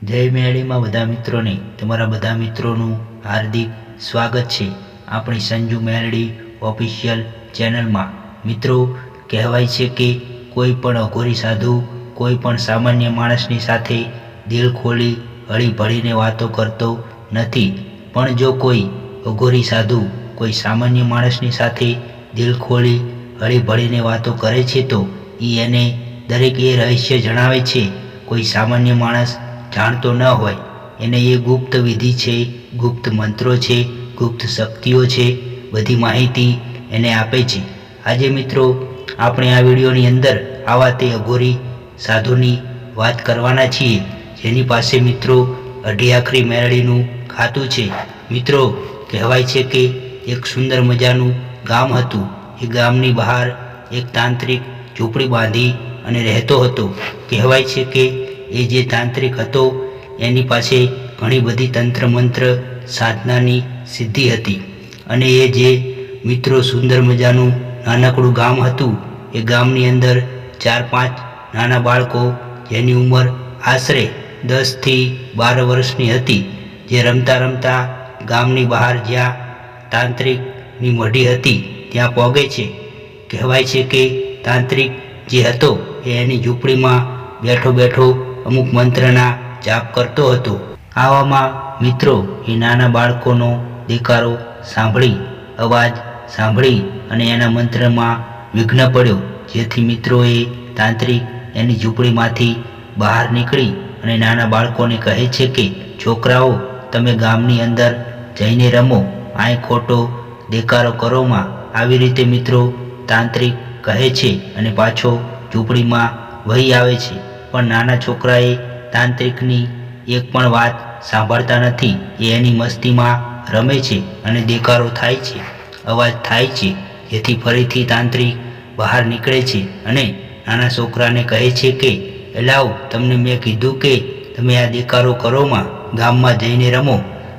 જય મેળીમાં બધા મિત્રોને તમારા બધા મિત્રોનું હાર્દિક સ્વાગત છે આપણી સંજુ મેલડી ઓફિશિયલ ચેનલમાં। મિત્રો, કહેવાય છે કે કોઈ પણ અઘોરી સાધુ કોઈ પણ સામાન્ય માણસની સાથે દિલ ખોલી હળી ભળીને વાતો કરતો નથી, પણ જો કોઈ અઘોરી સાધુ કોઈ સામાન્ય માણસની સાથે દિલ ખોલી હળી ભળીને વાતો કરે છે તો એને દરેક એ રહસ્ય જણાવે છે। કોઈ સામાન્ય માણસ જાણતો ન હોય એને એ ગુપ્ત વિધિ છે, ગુપ્ત મંત્રો છે, ગુપ્ત શક્તિઓ છે, બધી માહિતી એને આપે છે। આજે મિત્રો આપણે આ વિડીયોની અંદર આવા તે અઘોરી સાધુની વાત કરવાના છીએ, જેની પાસે મિત્રો અઢી આખરી મેળડીનું ખાતું છે। મિત્રો, કહેવાય છે કે એક સુંદર મજાનું ગામ હતું। એ ગામની બહાર એક તાંત્રિક ઝૂંપડી બાંધી અને રહેતો હતો। કહેવાય છે કે એ જે તાંત્રિક હતો એની પાસે ઘણી બધી તંત્ર મંત્ર સાધનાની સિદ્ધિ હતી, અને એ જે મિત્રો સુંદર મજાનું નાનકડું ગામ હતું, એ ગામની અંદર 4-5 નાના બાળકો જેની ઉંમર આશરે 10 થી 12 વર્ષની હતી, જે રમતા રમતા ગામની બહાર જ્યાં તાંત્રિકની મઢી હતી ત્યાં પહોંચે છે। કહેવાય છે કે તાંત્રિક જે હતો એ એની ઝૂંપડીમાં બેઠો બેઠો અમુક મંત્રના જાપ કરતો હતો। આવામાં મિત્રો એ નાના બાળકોનો દેકારો સાંભળી, અવાજ સાંભળી અને એના મંત્રમાં વિઘ્ન પડ્યો, જેથી મિત્રોએ તાંત્રિક એની ઝૂંપડીમાંથી બહાર નીકળી અને નાના બાળકોને કહે છે કે છોકરાઓ, તમે ગામની અંદર જઈને રમો, આય ખોટો દેકારો કરોમાં। આવી રીતે મિત્રો તાંત્રિક કહે છે અને પાછો ઝૂંપડીમાં વહી આવે છે, પણ નાના છોકરાએ તાંત્રિકની એક પણ વાત સાંભળતા નથી। એ એની મસ્તીમાં રમે છે અને દેકારો થાય છે, અવાજ થાય છે, જેથી ફરીથી તાંત્રિક બહાર નીકળે છે અને નાના છોકરાને કહે છે કે લાવ, તમને મેં કીધું કે તમે આ દેકારો કરોમાં, ગામમાં જઈને રમો।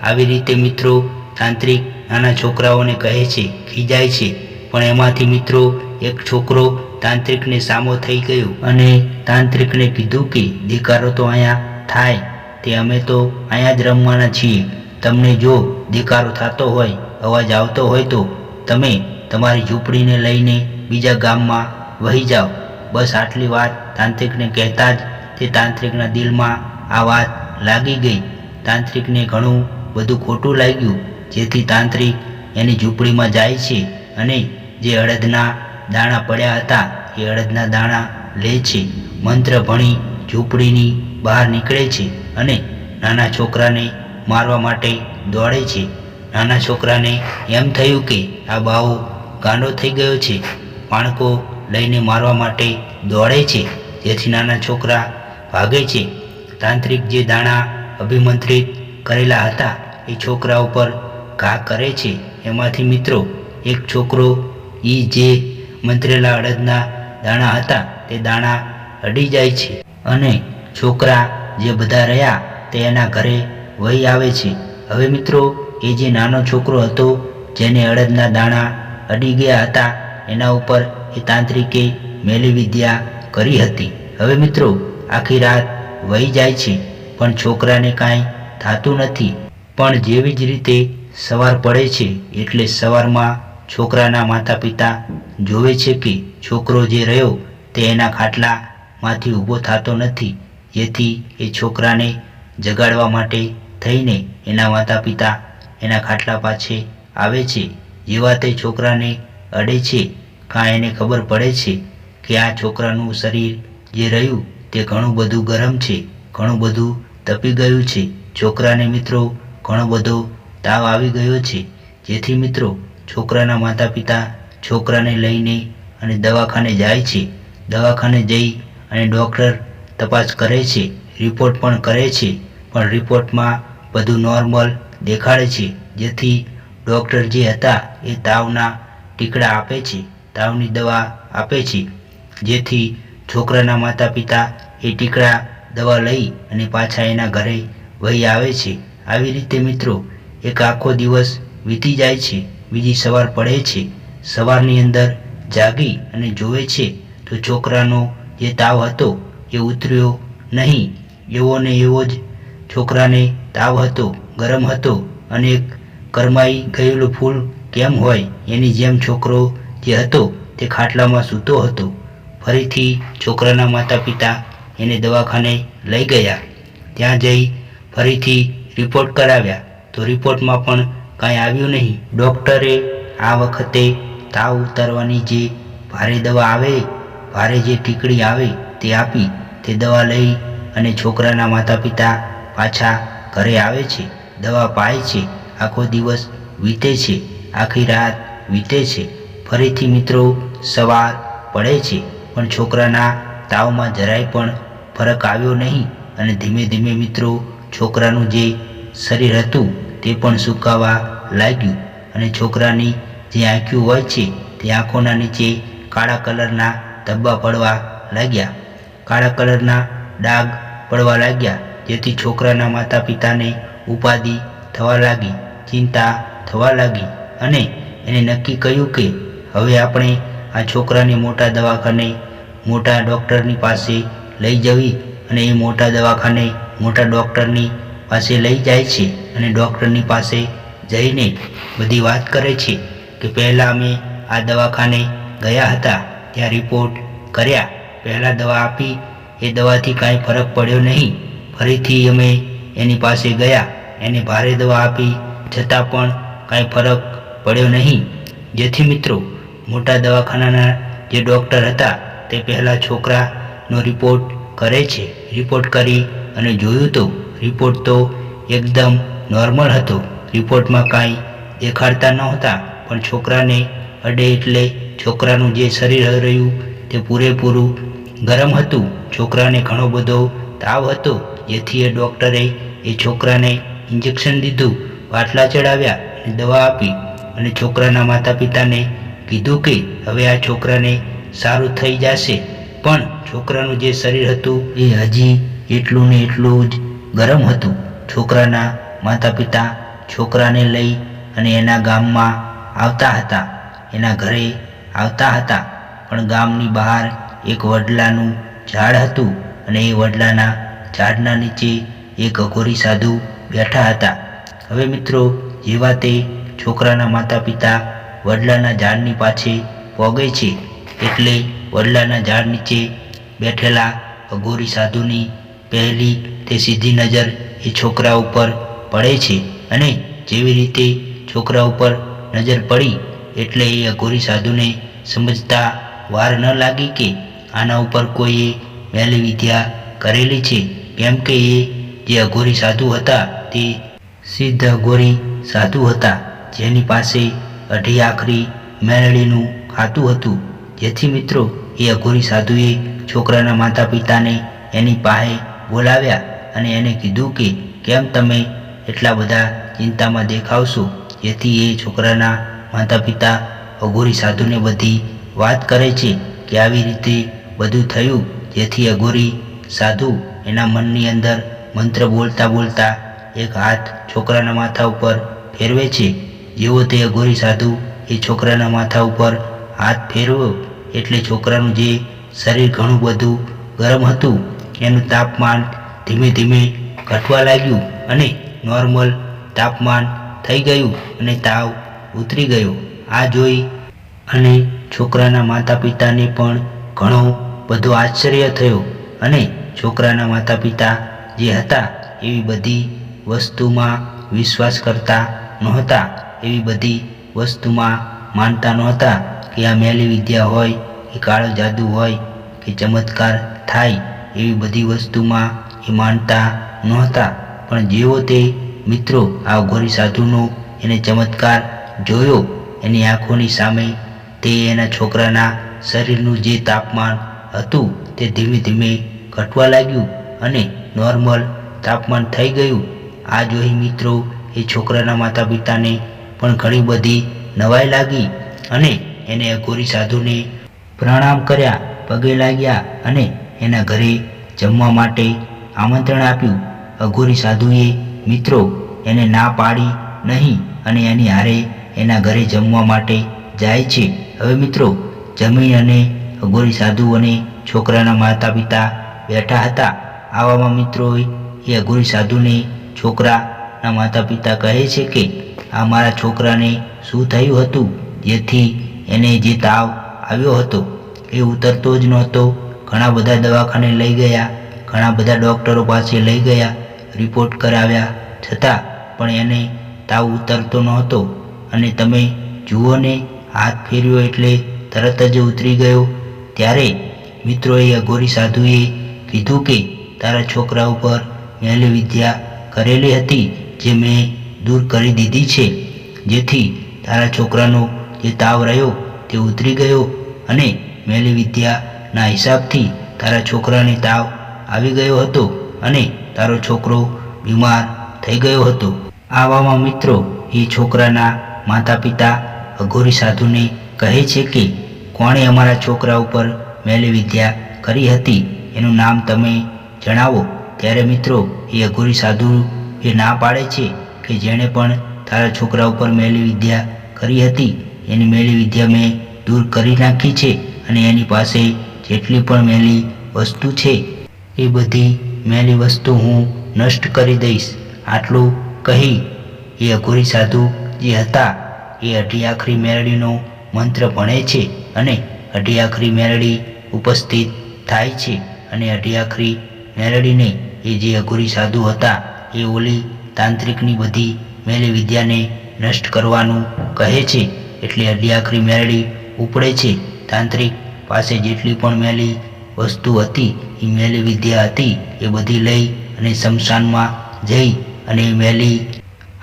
આવી રીતે મિત્રો તાંત્રિક નાના છોકરાઓને કહે છે, ખીજાય છે, પણ એમાંથી મિત્રો એક છોકરો તાંત્રિકને સામો થઈ ગયો અને તાંત્રિકને કીધું કે દેકારો તો અહીંયા થાય, તે અમે તો અહીંયા જ રમવાના છીએ। તમને જો દેકારો થતો હોય, અવાજ આવતો હોય તો તમે તમારી ઝૂંપડીને લઈને બીજા ગામમાં વહી જાઓ। બસ આટલી વાત તાંત્રિકને કહેતા જ તે તાંત્રિકના દિલમાં આ વાત લાગી ગઈ। તાંત્રિકને ઘણું બધું ખોટું લાગ્યું, જેથી તાંત્રિક એની ઝૂંપડીમાં જાય છે અને જે અડદના દાણા પડ્યા હતા એ અડદના દાણા લે છે, મંત્ર ભણી ઝૂંપડીની બહાર નીકળે છે અને નાના છોકરાને મારવા માટે દોડે છે। નાના છોકરાને એમ થયું કે આ બાવો ગાંડો થઈ ગયો છે, પાણકો લઈને મારવા માટે દોડે છે, જેથી નાના છોકરા ભાગે છે। તાંત્રિક જે દાણા અભિમંત્રિત કરેલા હતા એ છોકરા ઉપર ઘા કરે છે। એમાંથી મિત્રો એક છોકરો એ જે મંત્રેલા અડદના દાણા હતા તે દાણા અડી જાય છે અને છોકરા જે બધા રહ્યા તે એના ઘરે વહી આવે છે। હવે મિત્રો એ જે નાનો છોકરો હતો જેને અડદના દાણા અડી ગયા હતા, એના ઉપર એ તાંત્રિકે મેલી વિદ્યા કરી હતી। હવે મિત્રો આખી રાત વહી જાય છે, પણ છોકરાને કાંઈ થતું નથી। પણ જેવી જ રીતે સવાર પડે છે એટલે સવારમાં છોકરાના માતા પિતા જોવે છે કે છોકરો જે રહ્યો તે એના ખાટલામાંથી ઊભો થતો નથી, જેથી એ છોકરાને જગાડવા માટે થઈને એના માતા પિતા એના ખાટલા પાછે આવે છે। જેવા તે છોકરાને અડે છે, કાં એને ખબર પડે છે કે આ છોકરાનું શરીર જે રહ્યું તે ઘણું બધું ગરમ છે, ઘણું બધું તપી ગયું છે। છોકરાને મિત્રો ઘણો બધો તાવ આવી ગયો છે, જેથી મિત્રો છોકરાના માતા પિતા છોકરાને લઈને અને દવાખાને જાય છે। દવાખાને જઈ અને ડૉક્ટર તપાસ કરે છે, રિપોર્ટ પણ કરે છે, પણ રિપોર્ટમાં બધું નોર્મલ દેખાડે છે, જેથી ડૉક્ટર જે હતા એ તાવના ટીકડા આપે છે, તાવની દવા આપે છે, જેથી છોકરાના માતા પિતા એ ટીકડા દવા લઈ અને પાછા એના ઘરે વહી આવે છે। આવી રીતે મિત્રો એક આખો દિવસ વીતી જાય છે। બીજી સવાર પડે છે, સવારની અંદર જાગી અને જોવે છે તો છોકરાનો જે તાવ હતો એ ઉતર્યો નહીં, એવો ને એવો જ છોકરાને તાવ હતો, ગરમ હતો અને કરમાઈ ગયેલું ફૂલ કેમ હોય એની જેમ છોકરો જે હતો તે ખાટલામાં સૂતો હતો. ફરીથી છોકરાના માતા પિતા એને દવાખાને લઈ ગયા. ત્યાં જઈ ફરીથી રિપોર્ટ કરાવ્યા તો રિપોર્ટમાં પણ કાંઈ આવ્યું નહીં. ડૉક્ટરે આ વખતે તાવ ઉતારવાની જે ભારે દવા આવે, ભારે જે ટીકડી આવે તે આપી. તે દવા લઈ અને છોકરાના માતા પિતા પાછા ઘરે આવે છે, દવા પાય છે, આખો દિવસ વીતે છે, આખી રાત વીતે છે. ફરીથી મિત્રો સવાર પડે છે પણ છોકરાના તાવમાં જરાય પણ ફરક આવ્યો નહીં અને ધીમે ધીમે મિત્રો છોકરાનું જે શરીર હતું તે પણ સુકાવા લાગ્યું અને છોકરાની જે આંખો હોય છે તે આંખોના નીચે કાળા કલરના ધબ્બા પડવા લાગ્યા, કાળા કલરના ડાઘ પડવા લાગ્યા, જેથી છોકરાના માતા પિતાને ઉપાધિ થવા લાગી, ચિંતા થવા લાગી અને એને નક્કી કર્યું કે હવે આપણે આ છોકરાને મોટા દવાખાને, મોટા ડૉક્ટરની પાસે લઈ જવી. અને એ મોટા દવાખાને, મોટા ડૉક્ટરની પાસે લઈ જાય છે અને ડૉક્ટરની પાસે જઈને બધી વાત કરે છે કે પહેલાં અમે આ દવાખાને ગયા હતા, ત્યાં રિપોર્ટ કર્યા, પહેલાં દવા આપી, એ દવાથી કાંઈ ફરક પડ્યો નહીં. ફરીથી અમે એની પાસે ગયા, એને ભારે દવા આપી છતાં પણ કાંઈ ફરક પડ્યો નહીં. જેથી મિત્રો મોટા દવાખાનાના જે ડૉક્ટર હતા તે પહેલાં છોકરાનો રિપોર્ટ કરે છે. રિપોર્ટ કરી અને જોયું તો રિપોર્ટ તો એકદમ નોર્મલ હતો. રિપોર્ટમાં કાંઈ દેખાડતા નહોતા પણ છોકરાને અડે એટલે છોકરાનું જે શરીર રહ્યું તે પૂરેપૂરું ગરમ હતું. છોકરાને ઘણો બધો તાવ હતો, જેથી એ ડૉક્ટરે એ છોકરાને ઇન્જેક્શન દીધું, બાટલા ચડાવ્યા અને દવા આપી અને છોકરાના માતા પિતાને કીધું કે હવે આ છોકરાને સારું થઈ જશે. પણ છોકરાનું જે શરીર હતું એ હજી એટલું ને એટલું જ ગરમ હતું. છોકરાના માતા પિતા છોકરાને લઈ અને એના ગામમાં આવતા હતા, એના ઘરે આવતા હતા. પણ ગામની બહાર એક વડલાનું ઝાડ હતું અને એ વડલાના ઝાડના નીચે એક અઘોરી સાધુ બેઠા હતા. હવે મિત્રો જેવા તે છોકરાના માતા પિતા વડલાના ઝાડની પાછે પહોંચે છે એટલે વડલાના ઝાડ નીચે બેઠેલા અઘોરી સાધુની પહેલી તે સીધી નજર એ છોકરા ઉપર પડે છે અને જેવી રીતે છોકરા ઉપર નજર પડી એટલે એ અઘોરી સાધુને સમજતા વાર ન લાગી કે આના ઉપર કોઈએ મેલી વિદ્યા કરેલી છે. કેમ કે એ જે અઘોરી સાધુ હતા તે સિદ્ધ અઘોરી સાધુ હતા, જેની પાસે અઢી આખરી મેળડીનું ખાતું હતું. જેથી મિત્રો એ અઘોરી સાધુએ છોકરાના માતા પિતાને એની પાસે બોલાવ્યા અને એને કીધું કે કેમ તમે એટલા બધા ચિંતામાં દેખાવશો. જેથી એ છોકરાના માતા પિતા અઘોરી સાધુને બધી વાત કરે છે કે આવી રીતે બધું થયું. જેથી અઘોરી સાધુ એના મનની અંદર મંત્ર બોલતા બોલતા એક હાથ છોકરાના માથા ઉપર ફેરવે છે. જેવો તે અઘોરી સાધુ એ છોકરાના માથા ઉપર હાથ ફેરવ્યો એટલે છોકરાનું જે શરીર ઘણું બધું ગરમ હતું એનું તાપમાન ધીમે ધીમે ઘટવા લાગ્યું અને નોર્મલ તાપમાન થઈ ગયું અને તાવ ઉતરી ગયો. આ જોઈ અને છોકરાના માતા પિતાને પણ ઘણો બધો આશ્ચર્ય થયો અને છોકરાના માતા પિતા જે હતા એવી બધી વસ્તુમાં વિશ્વાસ કરતા નહોતા, એવી બધી વસ્તુમાં માનતા નહોતા કે આ મેલી વિદ્યા હોય કે કાળો જાદુ હોય કે ચમત્કાર થાય, એવી બધી વસ્તુમાં એ માનતા નહોતા. પણ જેવો તે મિત્રો આ અઘોરી સાધુનો એને ચમત્કાર જોયો, એની આંખોની સામે તે એના છોકરાના શરીરનું જે તાપમાન હતું તે ધીમે ધીમે ઘટવા લાગ્યું અને નોર્મલ તાપમાન થઈ ગયું. આ જોઈ મિત્રો એ છોકરાના માતા પિતાને પણ ઘણી બધી નવાઈ લાગી અને એને અઘોરી સાધુને પ્રણામ કર્યા, પગે લાગ્યા અને એના ઘરે જમવા માટે આમંત્રણ આપ્યું. અઘોરી સાધુએ મિત્રો એને ના પાડી નહીં અને એની હારે એના ઘરે જમવા માટે જાય છે. હવે મિત્રો જમીન અને અઘોરી સાધુ અને છોકરાના માતા પિતા બેઠા હતા. આવામાં મિત્રો એ અઘોરી સાધુને છોકરાના માતા પિતા કહે છે કે આ મારા છોકરાને શું થયું હતું જેથી એને જે તાવ આવ્યો હતો એ ઉતરતો જ નહોતો. ઘણા બધા દવાખાને લઈ ગયા, ઘણા બધા ડૉક્ટરો પાસે લઈ ગયા, રિપોર્ટ કરાવ્યા, છતાં પણ એને તાવ ઉતરતો નહોતો. અને તમે જુઓ ને, હાથ ફેર્યો એટલે તરત જ ઉતરી ગયો. ત્યારે મિત્રોએ અઘોરી સાધુએ કીધું કે તારા છોકરા ઉપર મેલી વિદ્યા કરેલી હતી જે મેં દૂર કરી દીધી છે, જેથી તારા છોકરાનો જે તાવ રહ્યો તે ઉતરી ગયો અને મેલી વિદ્યાના હિસાબથી તારા છોકરાને તાવ આવી ગયો હતો અને તારો છોકરો બીમાર થઈ ગયો હતો. આવામાં મિત્રો એ છોકરાના માતા પિતા અઘોરી સાધુને કહે છે કે કોણે અમારા છોકરા ઉપર મેલી વિદ્યા કરી હતી એનું નામ તમે જણાવો. ત્યારે મિત્રો એ અઘોરી સાધુ એ ના પાડે છે કે જેણે પણ તારા છોકરા ઉપર મેલી વિદ્યા કરી હતી એની મેલી વિદ્યા મેં દૂર કરી નાખી છે અને એની પાસે જેટલી પણ મેલી વસ્તુ છે એ બધી મેલી વસ્તુ હું નષ્ટ કરી દઈશ. આટલું કહી એ અઘોરી સાધુ જે હતા એ અઢી આખરી મેરડીનો મંત્ર ભણે છે અને અઢી આખરી મેરડી ઉપસ્થિત થાય છે અને અઢી આખરી મેરડીને એ જે અઘોરી સાધુ હતા એ ઓલી તાંત્રિકની બધી મેલી વિદ્યાને નષ્ટ કરવાનું કહે છે. એટલે અઢી આખરી મેરડી ઉપડે છે. તાંત્રિક પાસે જેટલી પણ મેલી વસ્તુ હતી એ મેલી વિદ્યા હતી એ બધી લઈ અને સ્મશાનમાં જઈ અને મેલી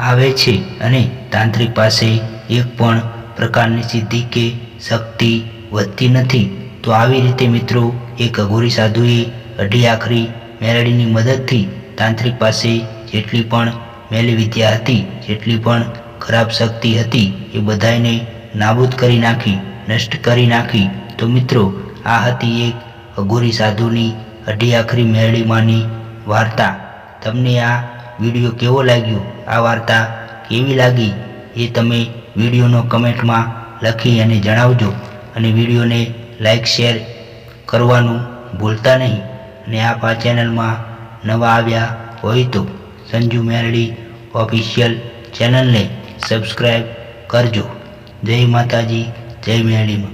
આવે છે અને તાંત્રિક પાસે એક પણ પ્રકારની સિદ્ધિ કે શક્તિ વધતી નથી. તો આવી રીતે મિત્રો એક અઘોરી સાધુએ અઢી આખરી મેરડીની મદદથી તાંત્રિક પાસે જેટલી પણ મેલી વિદ્યા હતી, જેટલી પણ ખરાબ શક્તિ હતી એ બધાને નાબૂદ કરી નાખી, નષ્ટ કરી નાખી. તો મિત્રો આ હતી એક અઘોરી સાધુની અઢી આખરી મેરડીમાંની વાર્તા. તમને આ વિડીયો કેવો લાગ્યો, આ વાર્તા કેવી લાગી એ તમે વિડીયોનો કમેન્ટમાં લખી અને જણાવજો. અને વિડીયોને લાઈક શેર કરવાનું ભૂલતા નહીં. અને આપ આ ચેનલમાં નવા આવ્યા હોય તો સંજુ મેલડી ઓફિશિયલ ચેનલને સબસ્ક્રાઈબ કરજો. જય માતાજી, જય મેલડીમાં.